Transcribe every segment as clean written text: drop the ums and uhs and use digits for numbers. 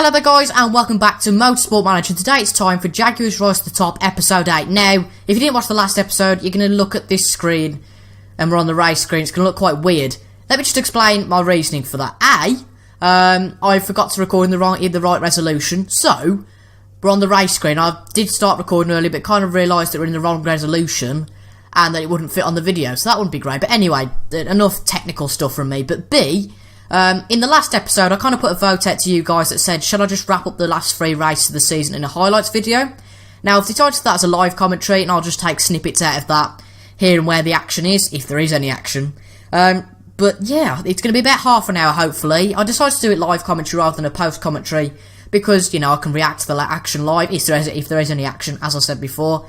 Hello there guys and welcome back to Motorsport Manager. Today it's time for Jaguar's Rise to the Top episode 8. Now, if you didn't watch the last episode, you're going to look at this screen and we're on the race screen. It's going to look quite weird. Let me just explain my reasoning for that. I forgot to record in the right resolution, so we're on the race screen. I did start recording earlier but kind of realised that we're in the wrong resolution and that it wouldn't fit on the video, so that wouldn't be great. But anyway, enough technical stuff from me. But B, in the last episode, I kind of put a vote out to you guys that said, should I just wrap up the last 3 races of the season in a highlights video? Now, I've decided to do that as a live commentary, and I'll just take snippets out of that here and where the action is, if there is any action. But yeah, it's going to be about half an hour, hopefully. I decided to do it live commentary rather than a post commentary because, you know, I can react to the action live if there is any action, as I said before.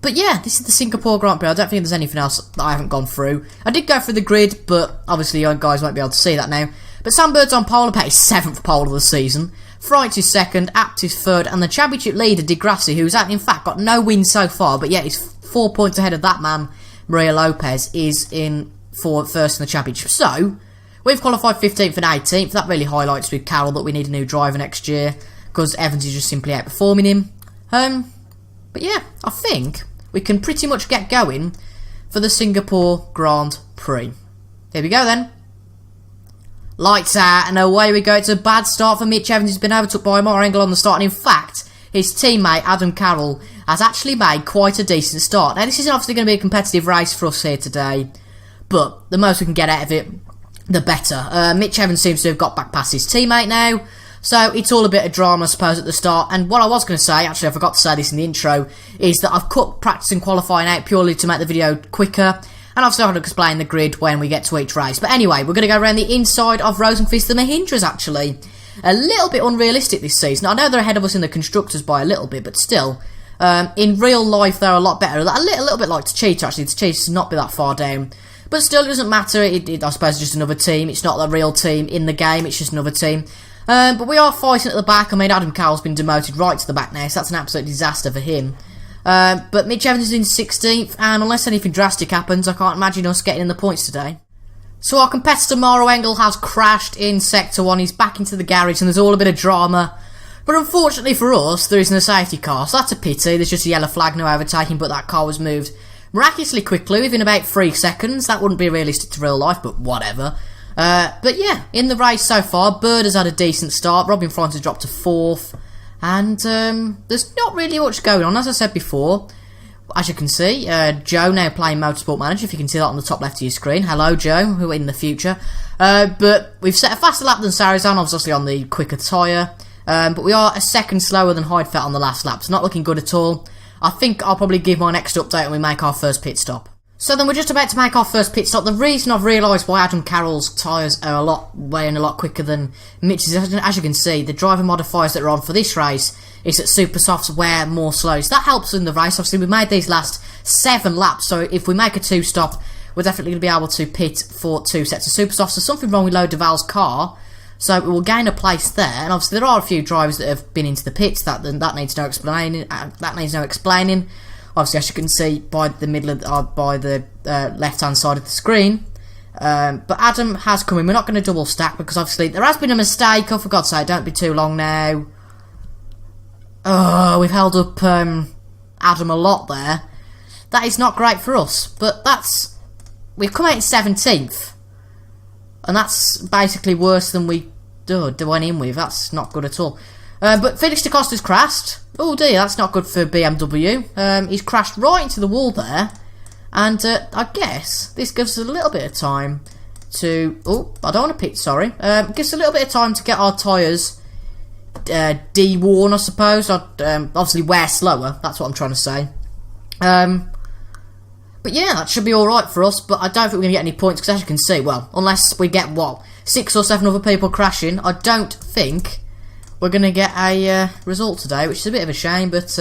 But yeah, this is the Singapore Grand Prix. I don't think there's anything else that I haven't gone through. I did go through the grid, but obviously you guys won't be able to see that now. But Sam Bird's on pole, about his 7th pole of the season. Fright is 2nd, Apt is 3rd, and the championship leader, Di Grassi, who's in fact got no wins so far, but yet he's 4 points ahead of that man, Maria Lopez, is in first in the championship. So, we've qualified 15th and 18th. That really highlights with Carroll that we need a new driver next year, because Evans is just simply outperforming him. But yeah, I think we can pretty much get going for the Singapore Grand Prix. Here we go then. Lights out and away we go. It's a bad start for Mitch Evans. He's been overtook by Mar Engel on the start, and in fact, his teammate Adam Carroll has actually made quite a decent start. Now, this is obviously going to be a competitive race for us here today, but the most we can get out of it, the better. Mitch Evans seems to have got back past his teammate now, so it's all a bit of drama, I suppose, at the start. And what I was going to say, actually I forgot to say this in the intro, is that I've cut practice and qualifying out purely to make the video quicker, and obviously I'll explain the grid when we get to each race. But anyway, we're going to go around the inside of Rosenqvist. The Mahindras, actually, a little bit unrealistic this season. I know they're ahead of us in the Constructors by a little bit, but still, in real life they're a lot better. A little bit like Techeetah, actually. Techeetah should not be that far down. But still, it doesn't matter. I suppose it's just another team. It's not the real team in the game, it's just another team. But we are fighting at the back. I mean, Adam Carroll's been demoted right to the back now, so that's an absolute disaster for him. But Mitch Evans is in 16th, and unless anything drastic happens, I can't imagine us getting in the points today. So our competitor Maro Engel has crashed in Sector 1. He's back into the garage, and there's all a bit of drama. But unfortunately for us, there isn't a safety car, so that's a pity. There's just a yellow flag, no overtaking, but that car was moved miraculously quickly, within about 3 seconds. That wouldn't be realistic to real life, but whatever. But yeah, in the race so far, Bird has had a decent start. Robin Front has dropped to 4th. And there's not really much going on, as I said before. As you can see, Joe now playing Motorsport Manager, if you can see that on the top left of your screen. Hello, Joe, who in the future. But we've set a faster lap than Sarizan, obviously on the quicker tyre. But we are a second slower than Heidfeld on the last lap. It's not looking good at all. I think I'll probably give my next update when we make our first pit stop. So then we're just about to make our first pit stop. The reason I've realised why Adam Carroll's tyres are weighing a lot quicker than Mitch's, as you can see, the driver modifiers that are on for this race is that Super Softs wear more slow. So that helps in the race. Obviously, we've made these last 7 laps, so if we make a 2-stop, we're definitely going to be able to pit for 2 sets of Super Softs. There's something wrong with Lo Duval's car, so we will gain a place there. And obviously, there are a few drivers that have been into the pits. That needs no explaining. Obviously, as you can see by the middle of by the left-hand side of the screen. But Adam has come in. We're not going to double stack because obviously there has been a mistake. Oh, for God's sake, don't be too long now. Oh, we've held up Adam a lot there. That is not great for us. But we've come out in 17th, and that's basically worse than we went in with. That's not good at all. But Felix da Costa's crashed. Oh dear, that's not good for BMW. He's crashed right into the wall there. And I guess this gives us a little bit of time to... Oh, I don't want to pit, sorry. Gives us a little bit of time to get our tyres de-worn, I suppose. Obviously wear slower, that's what I'm trying to say. But yeah, that should be alright for us. But I don't think we're going to get any points because as you can see, well, unless we get, 6 or 7 other people crashing, I don't think we're going to get a result today, which is a bit of a shame, but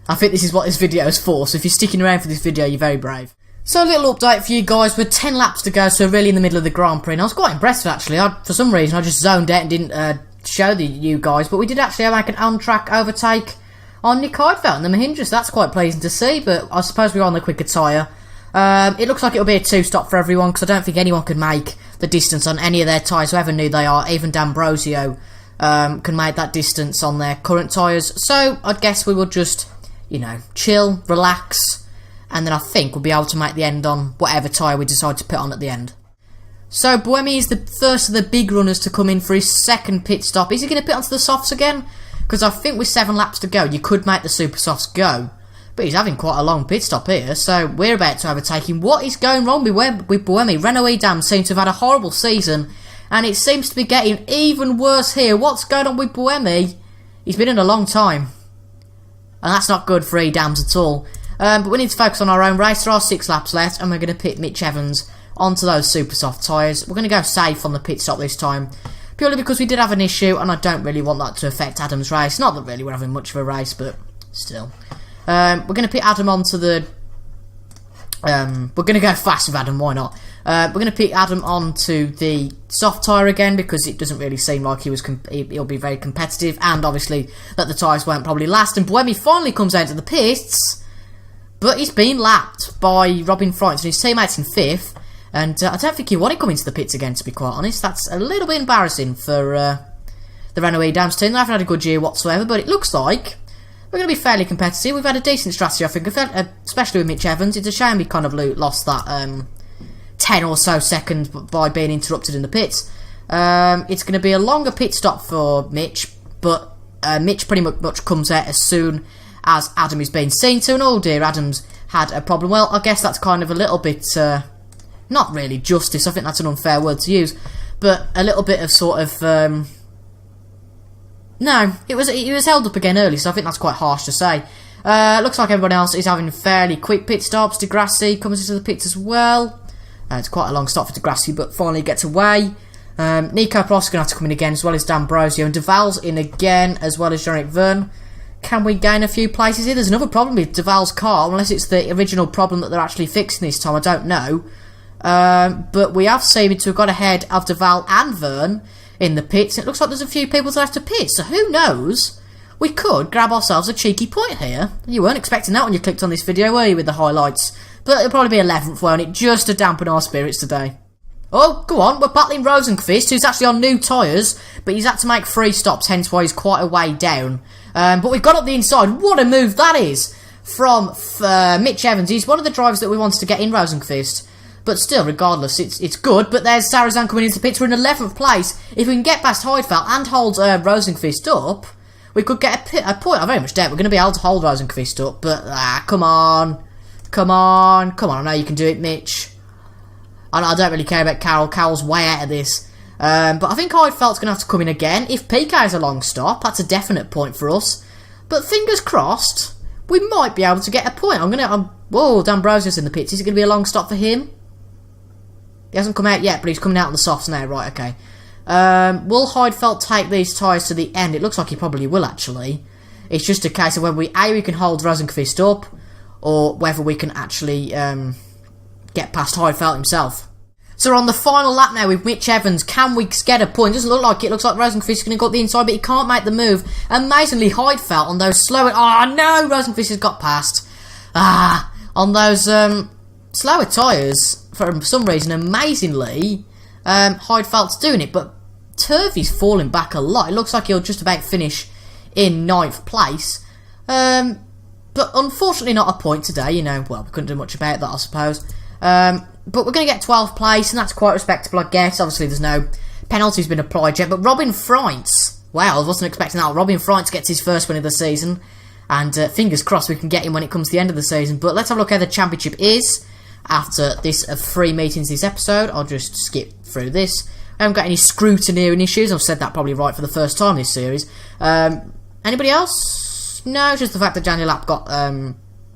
I think this is what this video is for, so if you're sticking around for this video, you're very brave. So a little update for you guys, with 10 laps to go, so really in the middle of the Grand Prix, and I was quite impressed actually. For some reason I just zoned out and didn't show you guys, but we did actually make an on-track overtake on Nick Heidfeld and the Mahindra, so that's quite pleasing to see, but I suppose we're on the quicker tyre. It looks like it'll be a 2-stop for everyone, because I don't think anyone can make the distance on any of their tyres, whoever new they are, even D'Ambrosio can make that distance on their current tyres. So I guess we will just, you know, chill, relax, and then I think we'll be able to make the end on whatever tyre we decide to put on at the end. So Buemi is the first of the big runners to come in for his second pit stop. Is he going to pit onto the softs again? Because I think with 7 laps to go, you could make the super softs go. But he's having quite a long pit stop here, so we're about to overtake him. What is going wrong with Buemi? Renault Edam seems to have had a horrible season, and it seems to be getting even worse here. What's going on with Buemi? He's been in a long time, and that's not good for Edams at all. But we need to focus on our own race. There are 6 laps left, and we're going to pit Mitch Evans onto those super soft tyres. We're going to go safe on the pit stop this time, purely because we did have an issue, and I don't really want that to affect Adam's race. Not that really we're having much of a race, but still. We're going to put Adam onto the... we're going to go fast with Adam, why not? We're going to put Adam onto the soft tyre again, because it doesn't really seem like he'll be very competitive, and obviously that the tyres won't probably last. And Buemi finally comes out to the pits, but he's been lapped by Robin Freitz and his teammates in 5th, and I don't think he wanted to come into the pits again, to be quite honest. That's a little bit embarrassing for the Renault Edams team. They haven't had a good year whatsoever, but it looks like we're going to be fairly competitive. We've had a decent strategy, I think, especially with Mitch Evans. It's a shame we kind of lost that 10 or so seconds by being interrupted in the pits. It's going to be a longer pit stop for Mitch, but Mitch pretty much comes out as soon as Adam is being seen to. And oh dear, Adam's had a problem. Well, I guess that's kind of a little bit, not really justice, I think that's an unfair word to use, but a little bit of sort of... No, he was held up again early, so I think that's quite harsh to say. Looks like everyone else is having fairly quick pit stops. Degrassi comes into the pits as well. It's quite a long stop for Degrassi, but finally gets away. Nico Prost is going to have to come in again, as well as D'Ambrosio. And Duval's in again, as well as Jean-Eric Verne. Can we gain a few places here? There's another problem with Duval's car, unless it's the original problem that they're actually fixing this time. I don't know. But we have seemed to have got ahead of Duval and Verne in the pits. It looks like there's a few people that have to pit, so who knows? We could grab ourselves a cheeky point here. You weren't expecting that when you clicked on this video, were you, with the highlights? But it'll probably be 11th, won't it? Just to dampen our spirits today. Oh, go on, we're battling Rosenqvist, who's actually on new tyres, but he's had to make 3 stops, hence why he's quite a way down. But we've got up the inside. What a move that is from Mitch Evans. He's one of the drivers that we wanted to get in Rosenqvist. But still, regardless, it's good. But there's Sarazan coming into the pits. We're in 11th place. If we can get past Heidfeld and hold Rosenqvist up, we could get a point. I very much doubt we're going to be able to hold Rosenqvist up. But, come on. Come on. Come on, I know you can do it, Mitch. I don't really care about Carroll. Carroll's way out of this. But I think Heidfeld's going to have to come in again. If PK is a long stop, that's a definite point for us. But fingers crossed, we might be able to get a point. Whoa, D'Ambrosio's in the pits. Is it going to be a long stop for him? He hasn't come out yet, but he's coming out on the softs now. Right, okay. Will Heidfeld take these tyres to the end? It looks like he probably will, actually. It's just a case of whether we can hold Rosenqvist up, or whether we can actually get past Heidfeld himself. So we're on the final lap now with Mitch Evans. Can we get a point? Doesn't look like it. Looks like Rosenqvist is going to go up the inside, but he can't make the move. Amazingly, Heidfeld on those slower... Oh, no! Rosenqvist has got past. On those slower tyres... For some reason, amazingly, Heidfeld's doing it, but Turvey's falling back a lot. It looks like he'll just about finish in 9th place. But unfortunately not a point today, you know. Well, we couldn't do much about that, I suppose. But we're going to get 12th place, and that's quite respectable, I guess. Obviously, there's no penalties been applied yet. But Robin Freitz, wow, I wasn't expecting that. Robin Freitz gets his first win of the season, and fingers crossed we can get him when it comes to the end of the season. But let's have a look how the championship is. After this 3 meetings this episode, I'll just skip through this. I haven't got any scrutineering issues. I've said that probably right for the first time this series. Anybody else? No, just the fact that Daniel Lapp got...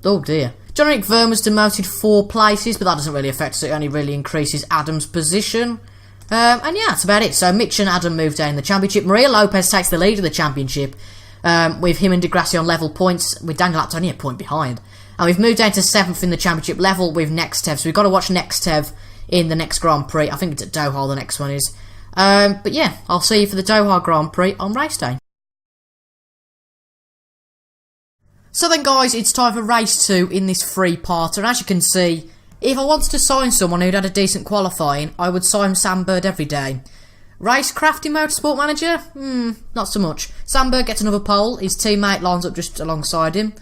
oh dear. Jean-Eric Verne was demoted 4 places, but that doesn't really affect us. It only really increases Adam's position. And yeah, that's about it. So Mitch and Adam moved down in the championship. Maria Lopez takes the lead of the championship. With him and Degrassi on level points, with Daniel Lapp only a point behind. And we've moved down to 7th in the championship level with Nextev. So we've got to watch Nextev in the next Grand Prix. I think it's at Doha, the next one is. But yeah, I'll see you for the Doha Grand Prix on race day. So then guys, it's time for race 2 in this 3-parter. And as you can see, If I wanted to sign someone who'd had a decent qualifying, I would sign Sandberg every day. Racecraft in Motorsport Manager? Not so much. Sandberg gets another pole, his teammate lines up just alongside him,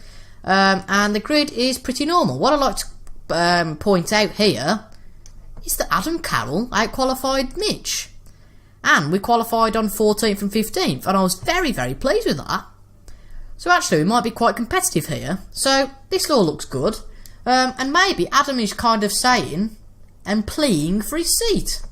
and the grid is pretty normal. What I'd like to point out here is that Adam Carroll out-qualified Mitch. And we qualified on 14th and 15th, and I was very, very pleased with that. So actually, we might be quite competitive here. So this all looks good. And maybe Adam is kind of saying and pleading for his seat.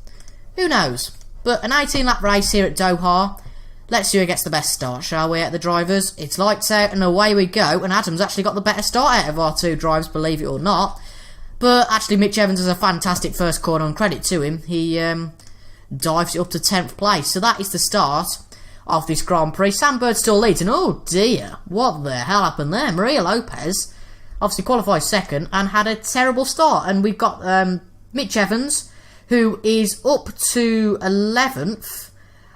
Who knows? But an 18-lap race here at Doha. Let's see who gets the best start, shall we, at the drivers? It's lights out and away we go. And Adam's actually got the better start out of our two drivers, believe it or not. But actually, Mitch Evans has a fantastic first corner, and credit to him. He dives it up to 10th place. So that is the start of this Grand Prix. Sandberg still leads, and oh dear, what the hell happened there? Maria Lopez obviously qualified second and had a terrible start. And we've got Mitch Evans, who is up to 11th.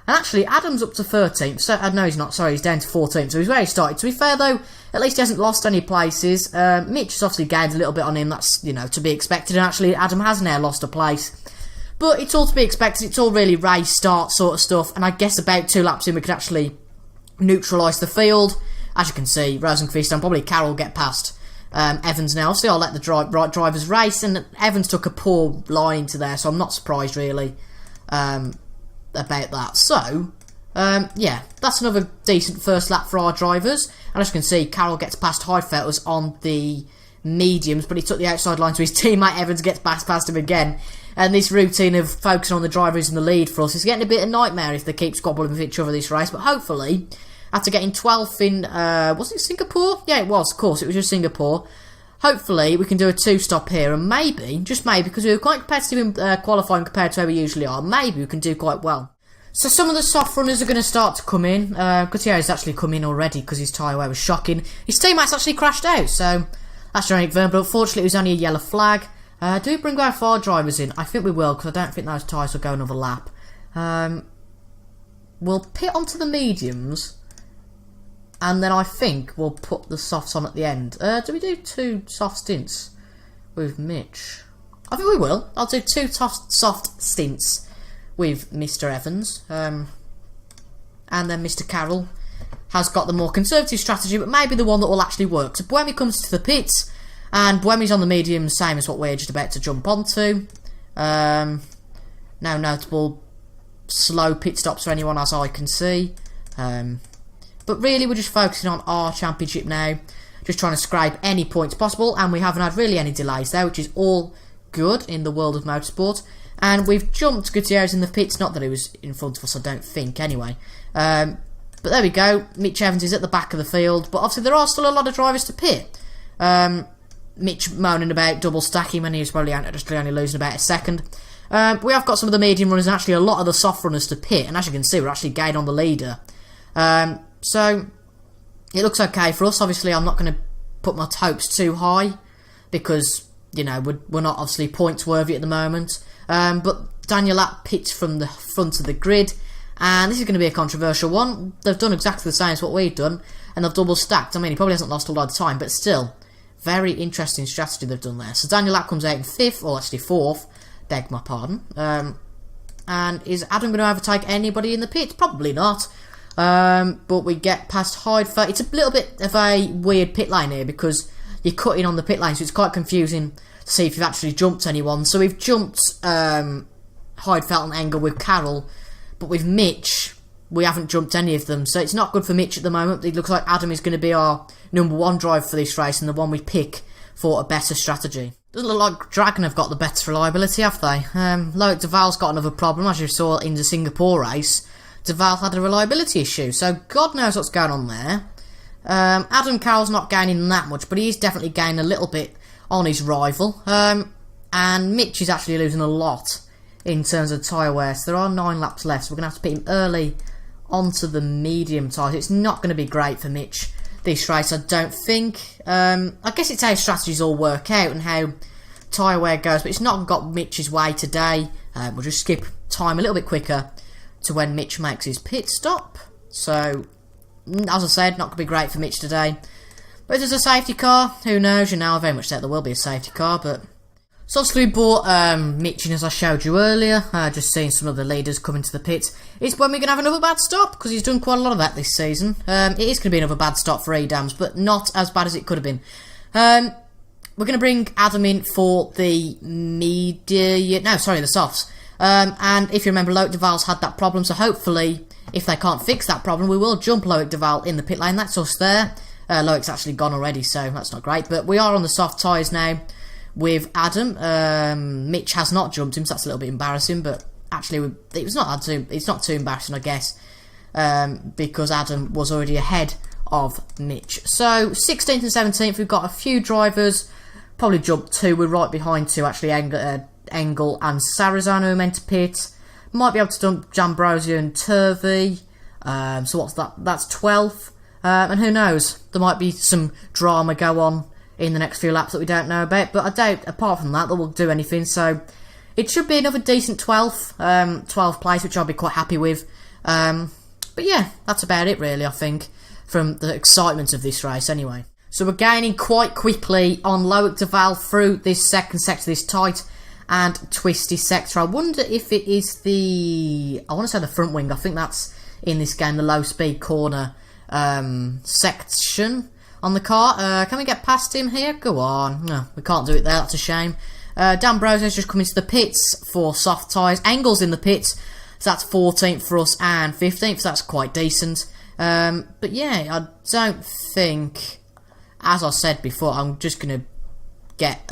And actually, Adam's up to 13th. So, no, he's not. Sorry, he's down to 14th. So he's where he started. To be fair, though, at least he hasn't lost any places. Mitch has obviously gained a little bit on him. That's, to be expected. And actually, Adam has now lost a place. But it's all to be expected. It's all really race start sort of stuff. And I guess about 2 laps in, we could actually neutralise the field. As you can see, Rosenqvist and probably Carroll get past Evans now. Obviously, I'll let the right drivers race. And Evans took a poor line into there. So I'm not surprised, really, about that. So, yeah, that's another decent first lap for our drivers. And as you can see, Carroll gets past Heidfelders on the mediums, but he took the outside line, so his teammate Evans gets past him again. And this routine of focusing on the driver who's in the lead for us is getting a bit of a nightmare if they keep squabbling with each other this race. But hopefully, after getting 12th in, was it Singapore? Yeah, it was, of course, it was just Singapore. Hopefully, we can do a 2-stop here, and maybe, just maybe, because we were quite competitive in qualifying compared to where we usually are, maybe we can do quite well. So some of the soft runners are going to start to come in. Gutierrez actually come in already because his tyre wear was shocking. His teammates actually crashed out, so that's Jannik Vergne, but unfortunately it was only a yellow flag. Do we bring our 4 drivers in? I think we will, because I don't think those tyres will go another lap. We'll pit onto the mediums, and then I think we'll put the softs on at the end. Do we do 2 soft stints with Mitch? I think we will. I'll do 2 soft stints with Mr. Evans. And then Mr. Carroll has got the more conservative strategy, but maybe the one that will actually work. So Buemi comes to the pits, and Buemi's on the medium, same as what we're just about to jump onto. No notable slow pit stops for anyone, as I can see. But really, we're just focusing on our championship now, just trying to scrape any points possible, and we haven't had really any delays there, which is all good in the world of motorsport. And we've jumped Gutierrez in the pits, not that he was in front of us, I don't think, anyway. But there we go, Mitch Evans is at the back of the field, but obviously there are still a lot of drivers to pit. Mitch moaning about double stacking when he was probably only losing about a second. We have got some of the medium runners and actually a lot of the soft runners to pit, and as you can see, we're actually gaining on the leader. So, it looks okay for us. Obviously, I'm not going to put my hopes too high, because, we're not obviously points worthy at the moment. But Daniel Lapp pits from the front of the grid, and this is going to be a controversial one. They've done exactly the same as what we've done, and they've double stacked. I mean, he probably hasn't lost a lot of time, but still, very interesting strategy they've done there. So Daniel Lapp comes out in 5th, or actually 4th, beg my pardon. And is Adam going to overtake anybody in the pits? Probably not. But we get past Heidfeld. It's a little bit of a weird pit lane here, because you're cutting on the pit lane, so it's quite confusing to see if you've actually jumped anyone. So we've jumped Heidfeld and Engel with Carroll, but with Mitch, we haven't jumped any of them. So it's not good for Mitch at the moment. It looks like Adam is going to be our number 1 driver for this race, and the one we pick for a better strategy. Doesn't look like Dragon have got the better reliability, have they? Loic Duval's got another problem, as you saw in the Singapore race. Duval had a reliability issue, so God knows what's going on there. Adam Carroll's not gaining that much, but he is definitely gaining a little bit on his rival. And Mitch is actually losing a lot in terms of tyre wear, so there are 9 laps left, so we're going to have to put him early onto the medium tyres. It's not going to be great for Mitch this race, I don't think. I guess it's how strategies all work out and how tyre wear goes, but it's not got Mitch's way today. We'll just skip time a little bit quicker to when Mitch makes his pit stop. So, as I said, not going to be great for Mitch today. But if there's a safety car, who knows? I very much doubt there will be a safety car, but So obviously we bought Mitch in, as I showed you earlier, just seeing some of the leaders come into the pit. It's when we're going to have another bad stop, because he's done quite a lot of that this season. It is going to be another bad stop for Edams, but not as bad as it could have been. We're going to bring Adam in for the the softs. And if you remember, Loic Duval's had that problem, so hopefully, if they can't fix that problem, we will jump Loic Duval in the pit lane. That's us there. Loic's actually gone already, so that's not great, but we are on the soft tyres now with Adam. Mitch has not jumped him, so that's a little bit embarrassing, but actually it's not too embarrassing, I guess, because Adam was already ahead of Mitch. So 16th and 17th, we've got a few drivers, probably jumped two. We're right behind two, actually, Engel and Sarazano who are meant to pit. Might be able to dump Jambrosio and Turvey. So what's that? That's 12th. And who knows, there might be some drama go on in the next few laps that we don't know about, but I doubt, apart from that we'll do anything. So it should be another decent 12th place, which I'll be quite happy with. But yeah, that's about it really, I think, from the excitement of this race anyway. So we're gaining quite quickly on Loic Duval through this second sector, this tight and twisty sector. I wonder if it is I want to say the front wing, I think that's in this game, the low speed corner section on the car. Can we get past him here? Go on. No, we can't do it there, that's a shame. D'Ambrosio's just come into the pits for soft tyres. Engel's in the pits, so that's 14th for us and 15th, so that's quite decent. But yeah, I don't think, as I said before, I'm just going to get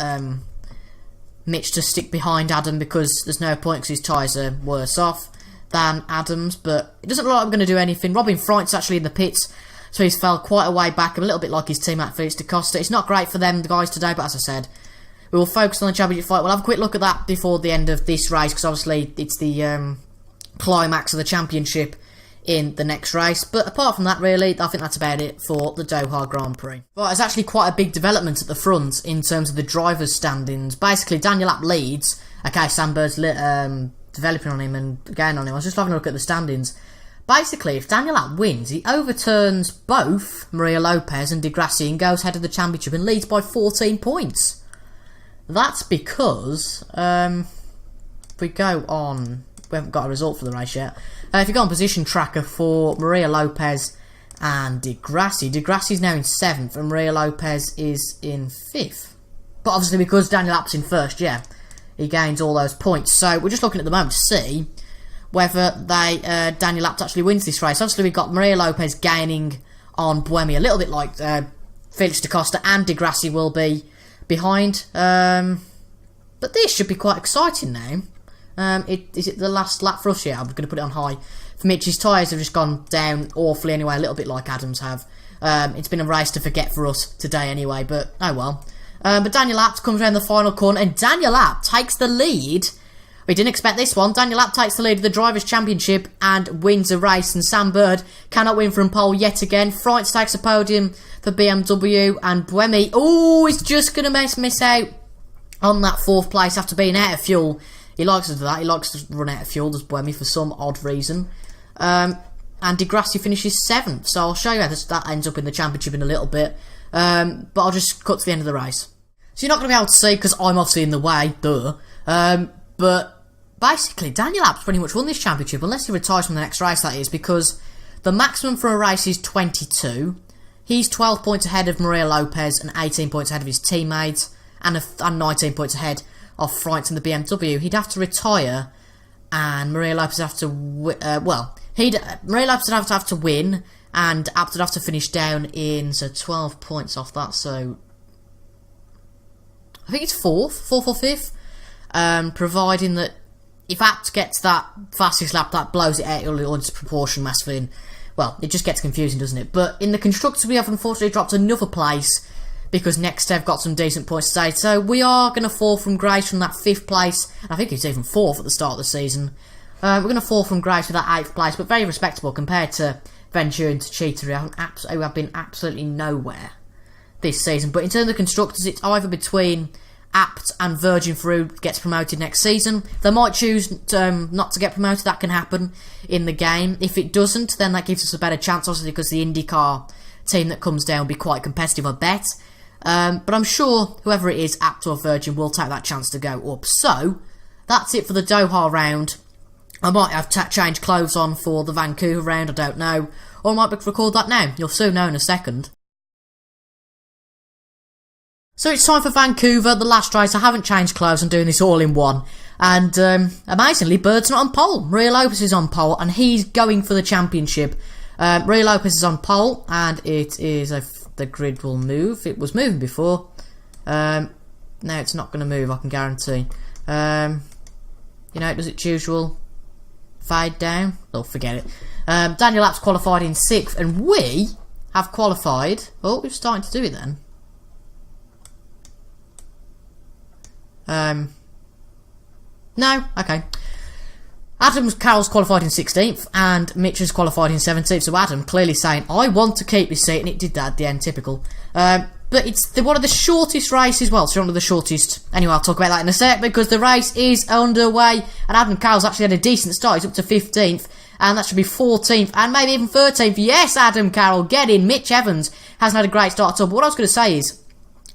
Mitch to stick behind Adam, because there's no point, because his tyres are worse off than Adam's, but it doesn't look like I'm going to do anything. Robin Freundt's actually in the pits, so he's fell quite a way back, a little bit like his teammate Felix da Costa. It's not great for them, the guys, today, but as I said, we will focus on the championship fight. We'll have a quick look at that before the end of this race, because obviously it's the climax of the championship in the next race. But apart from that, really, I think that's about it for the Doha Grand Prix. Right, there's actually quite a big development at the front in terms of the drivers' standings. Basically, Daniel Abt leads. Okay, Sam Bird's developing on him and going on him. I was just having a look at the standings. Basically, if Daniel Abt wins, he overturns both Maria Lopez and Di Grassi and goes ahead of the championship and leads by 14 points. That's because, if we go on, we haven't got a result for the race yet. If you go on position tracker for Maria Lopez and Di Grassi's now in 7th and Maria Lopez is in 5th. But obviously because Daniel Abt's in 1st, yeah, he gains all those points. So we're just looking at the moment to see whether Daniel Abt actually wins this race. Obviously we've got Maria Lopez gaining on Buemi, a little bit like Felix da Costa, and Di Grassi will be behind. But this should be quite exciting now. Is it the last lap for us? Yeah, I'm going to put it on high. For Mitch, his tyres have just gone down awfully anyway, a little bit like Adams have. It's been a race to forget for us today anyway, but oh well. But Daniel Abt comes around the final corner, and Daniel Abt takes the lead. We didn't expect this one. Daniel Abt takes the lead of the Drivers' Championship and wins a race, and Sam Bird cannot win from pole yet again. Freundts takes a podium for BMW, and Buemi, oh, he's just going to miss out on that 4th place after being out of fuel. He likes to do that. He likes to run out of fuel, does Buemi, for some odd reason. And Di Grassi finishes 7th, so I'll show you how that ends up in the championship in a little bit. But I'll just cut to the end of the race. So you're not going to be able to see, because I'm obviously in the way, duh. But basically, Daniel Abt's pretty much won this championship, unless he retires from the next race, that is, because the maximum for a race is 22. He's 12 points ahead of Maria Lopez and 18 points ahead of his teammates, and 19 points ahead of Freundts in the BMW. He'd have to retire, and Maria Lopez would have to Maria Lopez would have to win, and Abt would have to finish down in, so 12 points off that, so I think it's 4th or 5th, providing that if Abt gets that fastest lap, that blows it out into proportion massively, and, well, it just gets confusing, doesn't it? But in the Constructors, we have unfortunately dropped another place, because Nextev got some decent points today, so we are going to fall from grace from that 5th place. I think it's even 4th at the start of the season. We're going to fall from grace with that 8th place, but very respectable compared to Ventura and Techeetah, who have been absolutely nowhere this season. But in terms of Constructors, it's either between Abt and Virgin Fruit gets promoted next season. They might choose not to get promoted. That can happen in the game. If it doesn't, then that gives us a better chance, obviously, because the IndyCar team that comes down will be quite competitive, I bet. But I'm sure whoever it is, Apt or Virgin, will take that chance to go up. So, that's it for the Doha round. I might have change clothes on for the Vancouver round, I don't know. Or I might record that now. You'll soon know in a second. So it's time for Vancouver, the last race. I haven't changed clothes, I'm doing this all in one. And amazingly, Bird's not on pole. Maria Lopez is on pole, and he's going for the championship. Maria Lopez is on pole, and it is, the grid will move. It was moving before. Now it's not going to move, I can guarantee. You know, it does its usual fade down. Oh, forget it. Daniel Apps qualified in 6th, and we have qualified. Oh, we're starting to do it then. No, okay. Carroll's qualified in 16th, and Mitch has qualified in 17th. So Adam clearly saying, I want to keep his seat, and it did that at the end, typical. But it's one of the shortest races, well, it's one of the shortest. Anyway, I'll talk about that in a sec, because the race is underway, and Adam Carroll's actually had a decent start. He's up to 15th, and that should be 14th, and maybe even 13th. Yes, Adam Carroll, get in. Mitch Evans hasn't had a great start at all. But what I was going to say is,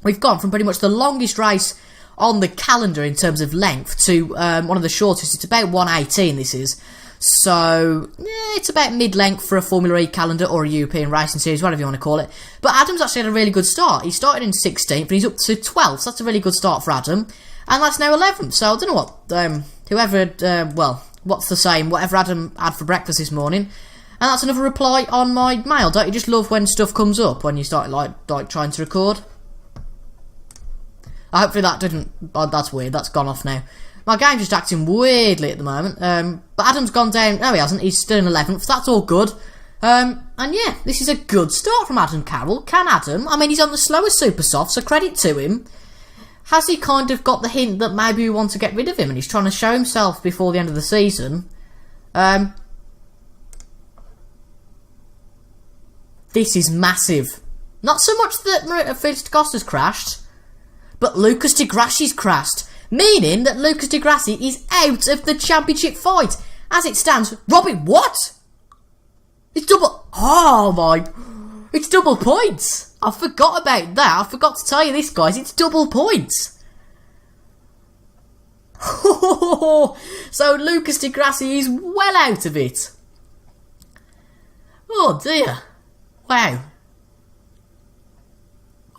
we've gone from pretty much the longest race on the calendar in terms of length to one of the shortest. It's about 1:18, this is. So, yeah, it's about mid-length for a Formula E calendar or a European racing series, whatever you want to call it. But Adam's actually had a really good start. He started in 16th, and he's up to 12th. So that's a really good start for Adam. And that's now 11th. So, I don't know what, whoever had, well, what's the saying? Whatever Adam had for breakfast this morning. And that's another reply on my mail. Don't you just love when stuff comes up when you start, like trying to record? Hopefully that didn't... Oh, that's weird. That's gone off now. My game's just acting weirdly at the moment. But Adam's gone down... No, he hasn't. He's still in 11th. That's all good. And yeah, this is a good start from Adam Carroll. Can Adam... I mean, he's on the slowest super soft, so credit to him. Has he kind of got the hint that maybe we want to get rid of him and he's trying to show himself before the end of the season? This is massive. Not so much that Felix da Costa's crashed, but Lucas di Grassi's crashed, meaning that Lucas di Grassi is out of the championship fight. As it stands, Robin, what? It's double... Oh my... It's double points. I forgot about that. I forgot to tell you this, guys. It's double points. So Lucas di Grassi is well out of it. Oh dear. Wow.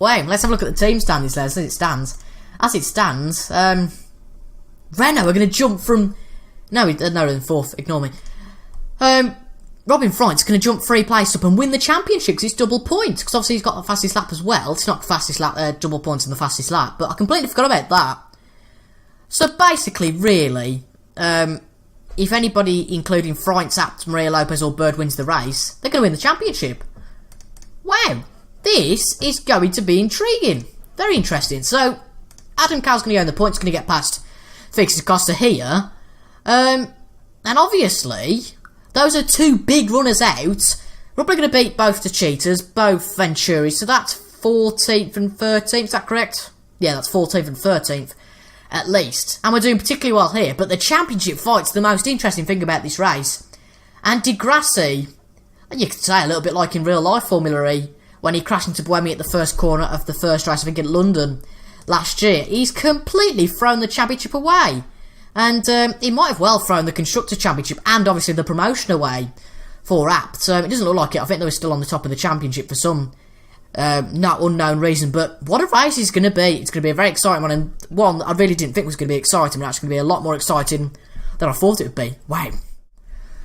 Wait, let's have a look at the team standings there as it stands. As it stands, Renault are going to jump from... No, they're in 4th, ignore me. Robin Freundt's going to jump 3 places up and win the championship because it's double points. Because obviously he's got the fastest lap as well. It's not fastest lap, double points in the fastest lap, but I completely forgot about that. So basically, really, if anybody, including Freundt's, Apt, Maria Lopez or Bird wins the race, they're going to win the championship. Wow. This is going to be intriguing. Very interesting. So, Adam Carroll's going to go in the points, going to get past Felix da Costa here. And obviously, those are 2 big runners out. We're probably going to beat both the cheaters, both Venturi. So that's 14th and 13th, is that correct? Yeah, that's 14th and 13th, at least. And we're doing particularly well here. But the championship fight's the most interesting thing about this race. And Di Grassi, you could say a little bit like in real life Formula E, when he crashed into Buemi at the first corner of the first race, I think, in London last year. He's completely thrown the championship away. And he might have well thrown the Constructor Championship and obviously the promotion away for Apt. It doesn't look like it. I think they were still on the top of the championship for some not unknown reason. But what a race it's going to be. It's going to be a very exciting one. And one I really didn't think was going to be exciting, but it's going to be a lot more exciting than I thought it would be. Wow.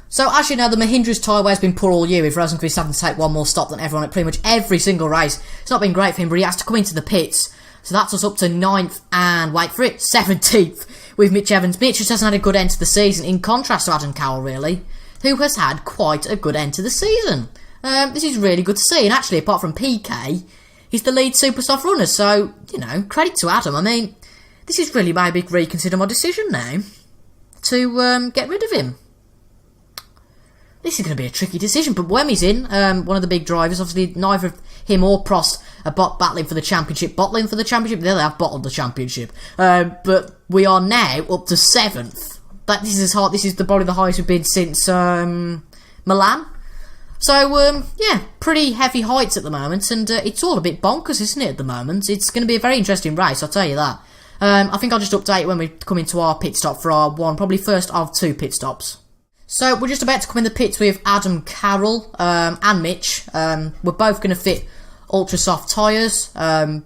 So, as you know, the Mahindra's tyre wear has been poor all year, with Rosenqvist having to take one more stop than everyone at pretty much every single race. It's not been great for him, but he has to come into the pits. So that's us up to 9th and, wait for it, 17th with Mitch Evans. Mitch just hasn't had a good end to the season, in contrast to Adam Carroll, really, who has had quite a good end to the season. This is really good to see, and actually, apart from PK, he's the lead super soft runner, so, you know, credit to Adam. I mean, this is really made me reconsider my decision now to get rid of him. This is going to be a tricky decision, but Buemi's in, one of the big drivers. Obviously, neither him or Prost are battling for the championship. Bottling for the championship? They have bottled the championship. But we are now up to 7th. This is probably the highest we've been since Milan. So, yeah, pretty heavy heights at the moment, and it's all a bit bonkers, isn't it, at the moment? It's going to be a very interesting race, I'll tell you that. I think I'll just update when we come into our pit stop for our probably first of 2 pit stops. So, we're just about to come in the pits with Adam Carroll and Mitch. We're both going to fit ultra soft tyres.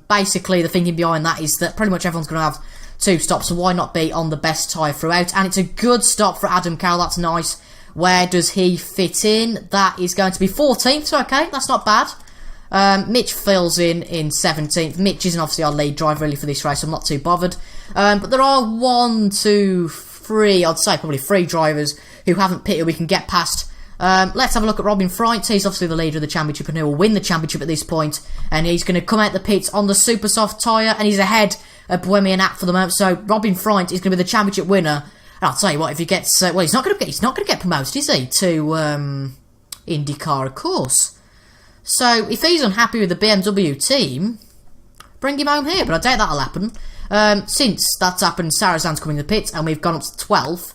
Basically, the thinking behind that is that pretty much everyone's going to have 2 stops, so why not be on the best tyre throughout? And it's a good stop for Adam Carroll, that's nice. Where does he fit in? That is going to be 14th, so okay, that's not bad. Mitch fills in 17th. Mitch isn't obviously our lead driver really for this race, so I'm not too bothered. But there are 1, 2, 3, I'd say probably 3 drivers who haven't pitted we can get past. Let's have a look at Robin Fright. He's obviously the leader of the championship and he will win the championship at this point. And he's going to come out the pits on the super soft tyre, and he's ahead of Buemi and App for the moment. So Robin Fright is going to be the championship winner. And I'll tell you what, if he gets well, he's not going to get promoted, is he, to IndyCar, of course. So if he's unhappy with the BMW team, bring him home here. But I doubt that'll happen. Since that's happened, Sarazan's coming in the pits, and we've gone up to 12th.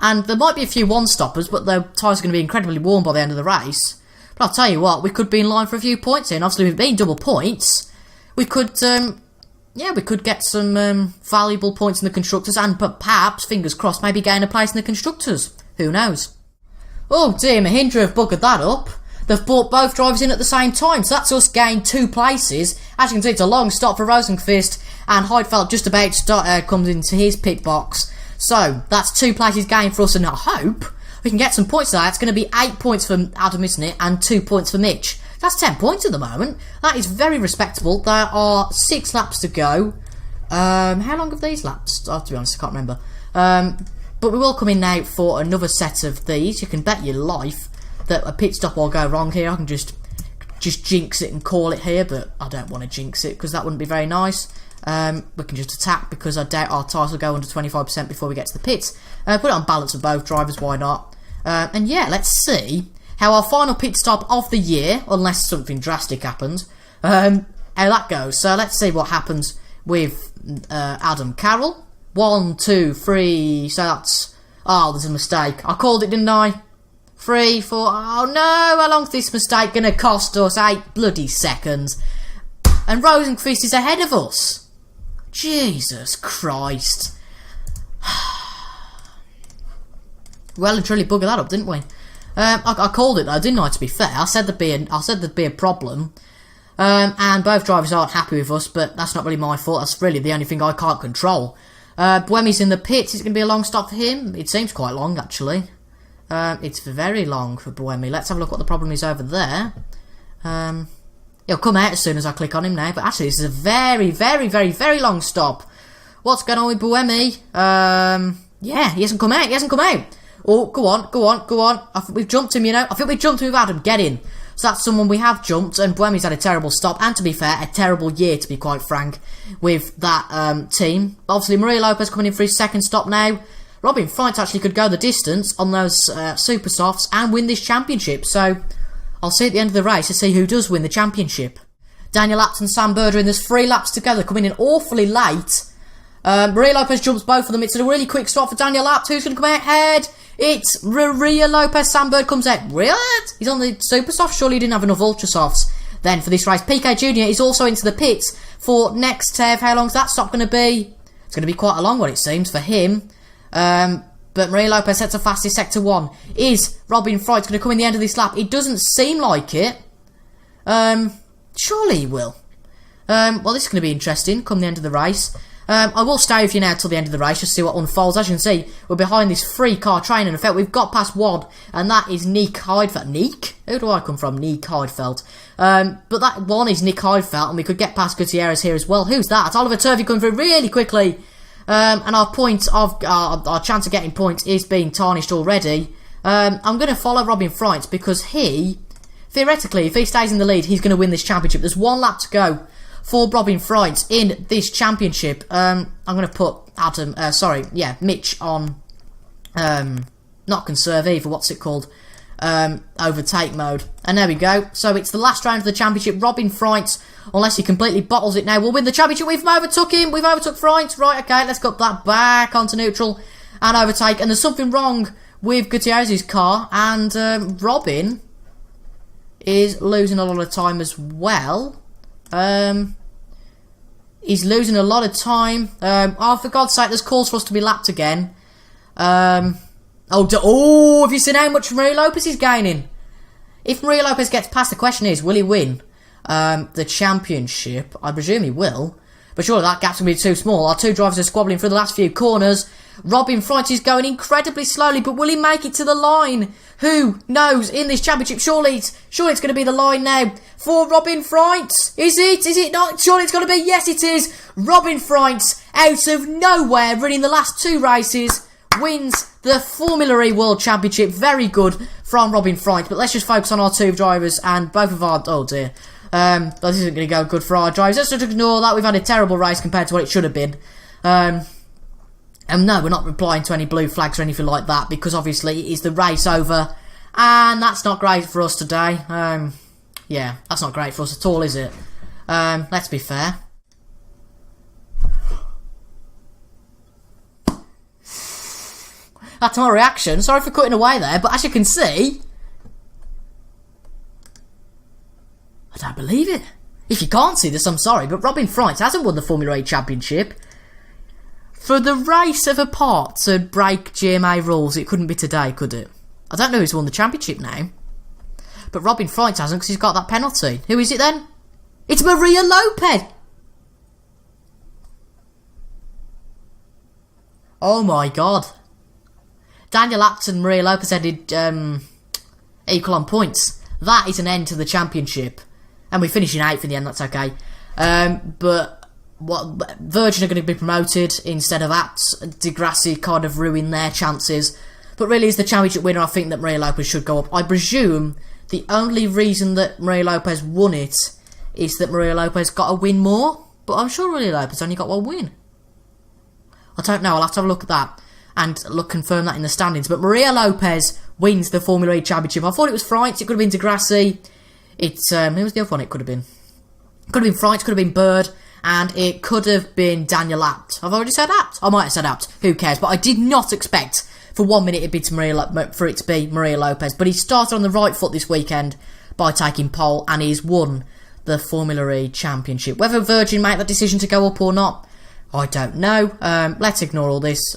And there might be a few one-stoppers, but the tyres are going to be incredibly warm by the end of the race. But I'll tell you what, we could be in line for a few points here. And obviously, with being double points, we could, we could get some valuable points in the Constructors, and perhaps, fingers crossed, maybe gain a place in the Constructors. Who knows? Oh dear, Mahindra have buggered that up. They've brought both drivers in at the same time, so that's us gained 2 places. As you can see, it's a long stop for Rosenqvist, and Heidfeld just about comes into his pit box. So, that's 2 places gained for us, and I hope we can get some points there. It's going to be 8 points for Adam, isn't it? And 2 points for Mitch. That's 10 points at the moment. That is very respectable. There are 6 laps to go. How long have these laps? Oh, to be honest, I can't remember. But we will come in now for another set of these. You can bet your life that a pit stop will go wrong here. I can just jinx it and call it here, but I don't want to jinx it because that wouldn't be very nice. We can just attack because I doubt our tyres will go under 25% before we get to the pits. Put it on balance for both drivers, why not? And yeah, let's see how our final pit stop of the year, unless something drastic happens, how that goes. So let's see what happens with Adam Carroll. 1, 2, 3, so that's... Oh, there's a mistake. I called it, didn't I? 3, 4... Oh no, how long's this mistake going to cost us? 8 bloody seconds. And Rosenqvist is ahead of us. Jesus Christ. Well and truly buggered that up, didn't we? I called it though, didn't I, to be fair? I said there'd be a problem. And both drivers aren't happy with us, but that's not really my fault. That's really the only thing I can't control. Buemi's in the pits. It's going to be a long stop for him. It seems quite long, actually. It's very long for Buemi. Let's have a look what the problem is over there. He'll come out as soon as I click on him now. But actually, this is a very, very, very, very long stop. What's going on with Buemi? Yeah, he hasn't come out. He hasn't come out. Oh, go on, go on, go on. I think we've jumped him, you know. I think we've jumped him with Adam. Get in. So that's someone we have jumped. And Buemi's had a terrible stop. And to be fair, a terrible year, to be quite frank, with that team. Obviously, Maria Lopez coming in for his second stop now. Robin Fright actually could go the distance on those super softs and win this championship. So I'll see at the end of the race to see who does win the championship. Daniel Apps and Sam Bird are in. There's 3 laps together, coming in awfully late. Maria Lopez jumps both of them. It's a really quick stop for Daniel Apps. Who's going to come out ahead? It's Maria Lopez. Sam Bird comes out. What? He's on the super soft. Surely he didn't have enough ultra softs then for this race. PK Jr. is also into the pits for next Tev. How long's that stop going to be? It's going to be quite a long one, it seems, for him. But Maria Lopez sets a fastest sector 1. Is Robin Fright going to come in the end of this lap? It doesn't seem like it. Surely he will. Well, this is going to be interesting come the end of the race. I will stay with you now till the end of the race, just see what unfolds. As you can see, we're behind this 3-car train, and in fact, we've got past 1, and that is Nick Heidfeld. Nick? Who do I come from? Nick Heidfeld. But that 1 is Nick Heidfeld, and we could get past Gutierrez here as well. Who's that? It's Oliver Turvey coming through really quickly. And our point of our chance of getting points is being tarnished already. I'm going to follow Robin Fright because he, theoretically, if he stays in the lead, he's going to win this championship. There's 1 lap to go for Robin Fright in this championship. I'm going to put Mitch on, not conserve either, what's it called? Overtake mode. And there we go. So it's the last round of the championship. Robin Fright, unless he completely bottles it now, will win the championship. We've overtook him. We've overtook Fright. Right, okay, let's get that back onto neutral and overtake. And there's something wrong with Gutierrez's car. And Robin is losing a lot of time as well. He's losing a lot of time. Oh, for God's sake, there's calls for us to be lapped again. Have you seen how much Maria Lopez is gaining? If Maria Lopez gets past, the question is, will he win the championship? I presume he will. But surely that gap's going to be too small. Our two drivers are squabbling through the last few corners. Robin Freitz is going incredibly slowly, but will he make it to the line? Who knows in this championship? Surely it's going to be the line now for Robin Freitz. Is it? Is it not? Surely it's going to be. Yes, it is. Robin Freitz, out of nowhere, winning the last two races, wins the Formula E World Championship. Very good from Robin Freitz. But let's just focus on our two drivers and both of our... Oh dear. This isn't going to go good for our drivers. Let's just ignore that. We've had a terrible race compared to what it should have been. And no, we're not replying to any blue flags or anything like that, because obviously it is the race over, and that's not great for us today. Yeah, that's not great for us at all, is it? Let's be fair. That's my reaction. Sorry for cutting away there, but as you can see, I don't believe it. If you can't see this, I'm sorry, but Robin Freitz hasn't won the Formula E Championship. For the race of a part to break GMA rules, it couldn't be today, could it? I don't know who's won the championship now. But Robin Freitz hasn't, because he's got that penalty. Who is it then? It's Maria Lopez! Oh my god. Daniel Abt and Maria Lopez ended equal on points. That is an end to the championship. And we finish in 8th in the end, that's okay. But Virgin are going to be promoted instead of Abt. Di Grassi kind of ruined their chances. But really, as the championship winner, I think that Maria Lopez should go up. I presume the only reason that Maria Lopez won it is that Maria Lopez got a win more. But I'm sure Maria Lopez only got one win. I don't know, I'll have to have a look at that and confirm that in the standings. But Maria Lopez wins the Formula E Championship. I thought it was Freitz, it could have been Di Grassi. Who was the other one it could have been? It could have been Freitz, could have been Bird. And it could have been Daniel Abt. I've already said Abt. I might have said Abt. Who cares? But I did not expect for 1 minute for it to be Maria Lopez. But he started on the right foot this weekend by taking pole, and he's won the Formula E Championship. Whether Virgin make that decision to go up or not, I don't know. Let's ignore all this.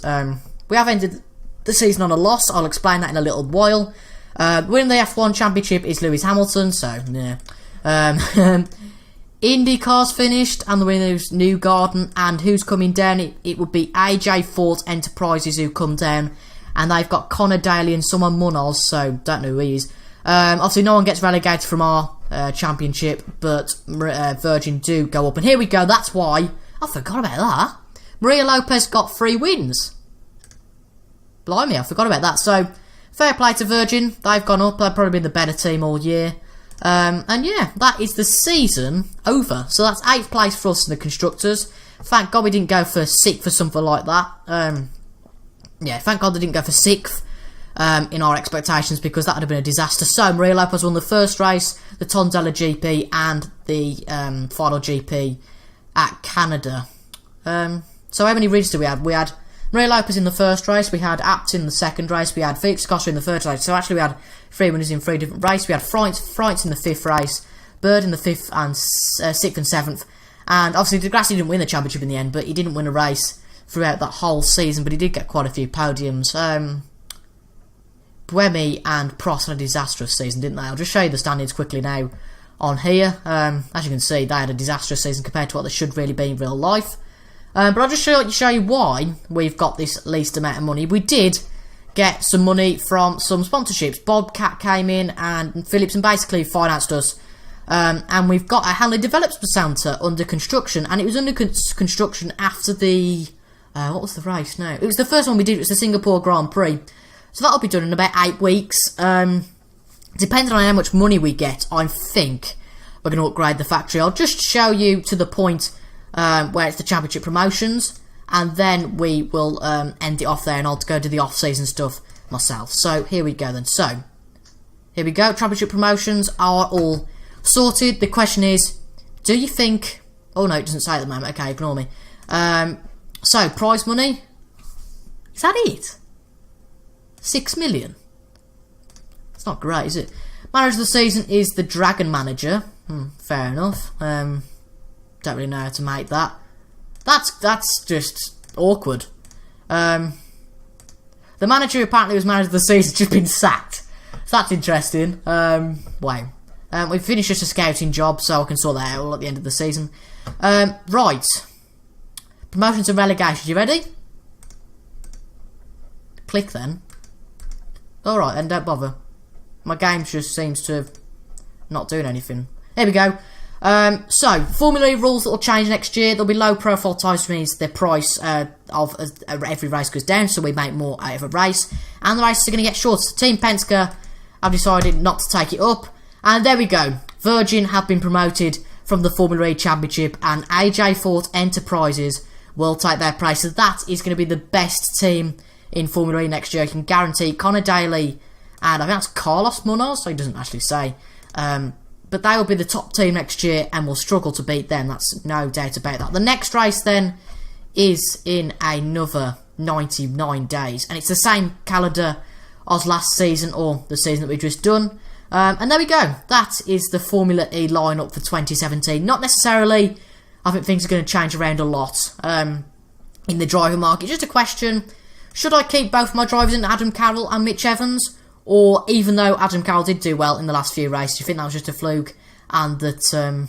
We have ended the season on a loss. I'll explain that in a little while. Winning the F1 Championship is Lewis Hamilton, so yeah. IndyCar's finished, and the winner is Newgarden, and who's coming down? It would be AJ Ford Enterprises who come down, and they've got Connor Daly and someone Munoz, so don't know who he is. Obviously no one gets relegated from our championship, but Virgin do go up, and here we go, that's why, I forgot about that, Maria Lopez got 3 wins. Blimey, I forgot about that, so fair play to Virgin, they've gone up, they've probably been the better team all year. And yeah, that is the season over. So that's 8th place for us in the Constructors. Thank God we didn't go for 6th or something like that. Yeah, thank God they didn't go for 6th in our expectations, because that would have been a disaster. So Maria Lopez won the first race, the Tondela GP, and the final GP at Canada. So how many readers do we have? We had Maria Lopez in the first race, we had Abt in the second race, we had Felix Costa in the third race. So actually we had 3 winners in 3 different races. We had Freitz in the 5th race, Bird in the 5th and 6th and 7th. And obviously Di Grassi didn't win the championship in the end, but he didn't win a race throughout that whole season, but he did get quite a few podiums. Buemi and Prost had a disastrous season, didn't they? I'll just show you the standings quickly now on here. As you can see, they had a disastrous season compared to what they should really be in real life. But I'll just show you why we've got this least amount of money. We did get some money from some sponsorships. Bobcat came in and Phillips and basically financed us. And we've got a Hanley Development Centre under construction, and it was under construction after the... what was the race now? It was the first one we did, it was the Singapore Grand Prix. So that'll be done in about 8 weeks. Depending on how much money we get, I think we're going to upgrade the factory. I'll just show you to the point where it's the championship promotions, and then we will end it off there, and I'll go do the off-season stuff myself. So here we go then. So here we go. Championship promotions are all sorted. The question is, do you think... Oh no, it doesn't say at the moment. Okay, ignore me. So prize money. Is that it? 6 million. It's not great, is it? Manager of the season is the Dragon Manager. Fair enough. Don't really know how to make that. That's just awkward. The manager who apparently was manager of the season has just been sacked. So that's interesting. Wow. We finished just a scouting job, so I can sort that out all at the end of the season. Right. Promotions and relegations. You ready? Click then. Alright then, don't bother. My game just seems to not doing anything. There we go. So, Formula E rules that will change next year. There'll be low profile tyres, which means the price of every race goes down, so we make more out of a race. And the races are going to get shorter. So Team Penske have decided not to take it up. And there we go. Virgin have been promoted from the Formula E Championship, and AJ Fort Enterprises will take their place. So that is going to be the best team in Formula E next year. I can guarantee Connor Daly and I think that's Carlos Munoz, so he doesn't actually say. But they will be the top team next year and will struggle to beat them. That's no doubt about that. The next race then is in another 99 days. And it's the same calendar as last season, or the season that we've just done. And there we go. That is the Formula E lineup for 2017. Not necessarily, I think things are going to change around a lot in the driver market. Just a question, should I keep both my drivers in, Adam Carroll and Mitch Evans? Or even though Adam Carroll did do well in the last few races, do you think that was just a fluke and that,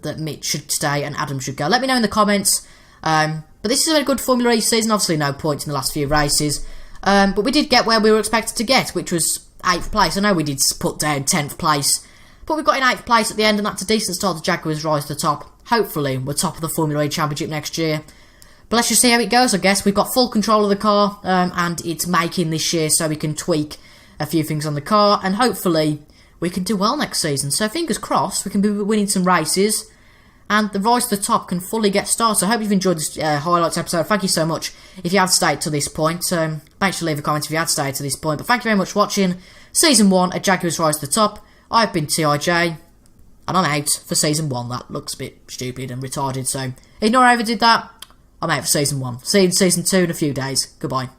that Mitch should stay and Adam should go? Let me know in the comments. But this is a good Formula E season. Obviously no points in the last few races. But we did get where we were expected to get, which was 8th place. I know we did put down 10th place, but we got in 8th place at the end, and that's a decent start to Jaguar's rise to the top. Hopefully we're top of the Formula E Championship next year. But let's just see how it goes, I guess. We've got full control of the car, and it's making this year, so we can tweak a few things on the car, and hopefully we can do well next season. So fingers crossed, we can be winning some races, and the rise to the top can fully get started. So I hope you've enjoyed this highlights episode. Thank you so much if you have stayed to this point. Make sure to leave a comment if you have stayed to this point. But thank you very much for watching Season 1 at Jaguar's Rise to the Top. I've been TIJ, and I'm out for Season 1. That looks a bit stupid and retarded, so ignore I ever did that. I'm out for Season 1. See you in Season 2 in a few days. Goodbye.